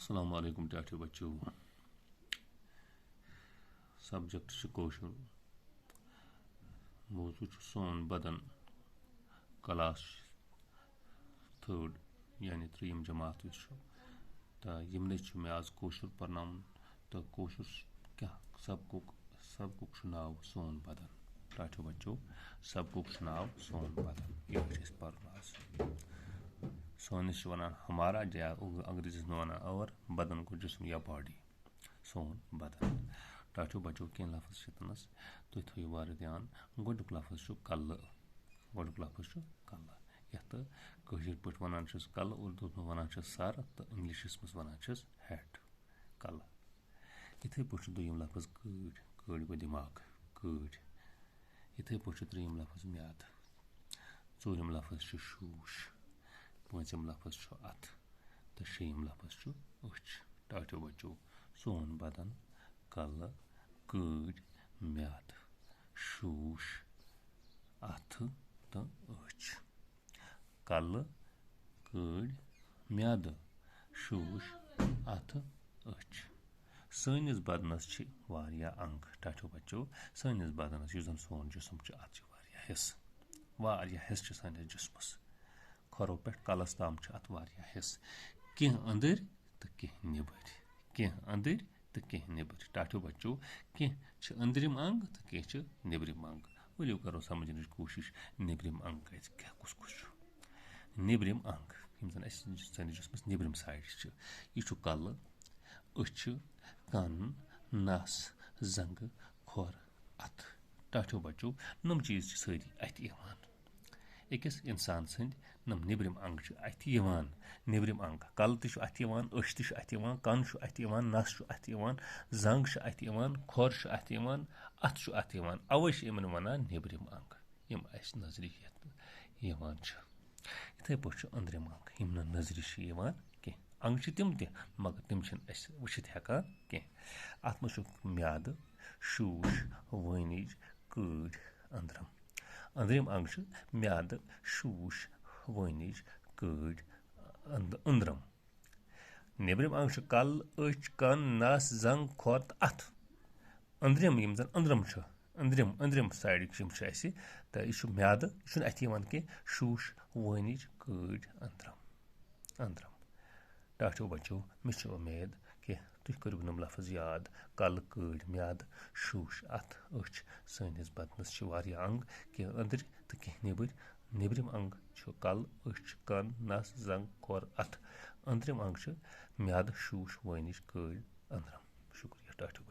अस्सलाम वालेकुम टाठे बच्चों। सब्जेक्ट कौशल मौजू सोन बदन क्लास थर्ड यानी त्रीम जमात तो यमन मे आज कौशल पर्न तो कौशल क्या सबकुक नाव सोन बदन टाठे बच्चों सबकुक नाव सोन बदन यह पर्न आज सोनिस वनान हमारा या अंग्रेजी में वनान और बदन को जिस्म या बॉडी सोन बदन टाठो बच्चों कह लफ्ज तनस तुम थो वार ध्यान गोडुक लफ्ज कल यथ कशीर पे वनान कल उर्दू में वनान सर तो इंग्लिशस मज वनान हेड कल इथे पे दुयम लफ्ज कड़ गो दिमाग कड़ इथे पे त्रीम लफ्ज म्याद चूरम लफ्ज शूश पूंचम लफ्ज अथ तो शेम लफ्ज अच टाठो बच्चों सोन बदन कल कड़ म्याद शूश अथ तो अच कल कड़ म्याद शूश अथ अच सनिस बदनस वारिया अंग टाठो बच्चों सनिस बदनस युजन सोन जिस्म अत वारिया हिस्स सनिस जिस्मस खरो पे कलस ताम अत वारिया हिस्स कह अंदर तो कह निबर टाठो बच्चों कह अंदरिम अंग तो कह निब्रिम अंग वलियो करो समझने कोशिश निब्रिम अंग क्या कुछ निब्रिम अंग सनिस जिस्मस निब्रिम साइड यह कल अच कन नस जंग खोर अथ टाठो बच्चों नम चीज सारी अत अकिस इंसान सद नम निब्रिम अंग अत निब्रिम अंग कल तथ अत अश तथ कन अत नस अत जंग अत खोर अत अथ अवे इन वनान निब्रिम अंग यम अस नजर इथे पे अंदरिम अंग यम नजर कह अंग तम मगर तम वचित हेकान कह अत मज म्याद शूश वनिज कड़ अंदरम अंदरिम अंग म्याद शूश वनिज कड़ अंदरम निब्रिम अंग कल अच कन नस जंग खोर तो अथ अंदरिम यम जन अंदरिम साइड तो यह म्याद यह अत कह शूश वनिज कड़ अंदरम टाठो बच्चों मे उम्मीद कि तुम करो नम लफ्ज याद कल कड़ म्याद शूश अथ अच सनिस बदनस वारिया अंग कह अंदर तो कह निबर निब्रिम अंग कल अच कन नस जंग खोर अथ अंदरिम अंग म्याद शूश वनिज कड़ अंदरम शुक्रिया टाठो।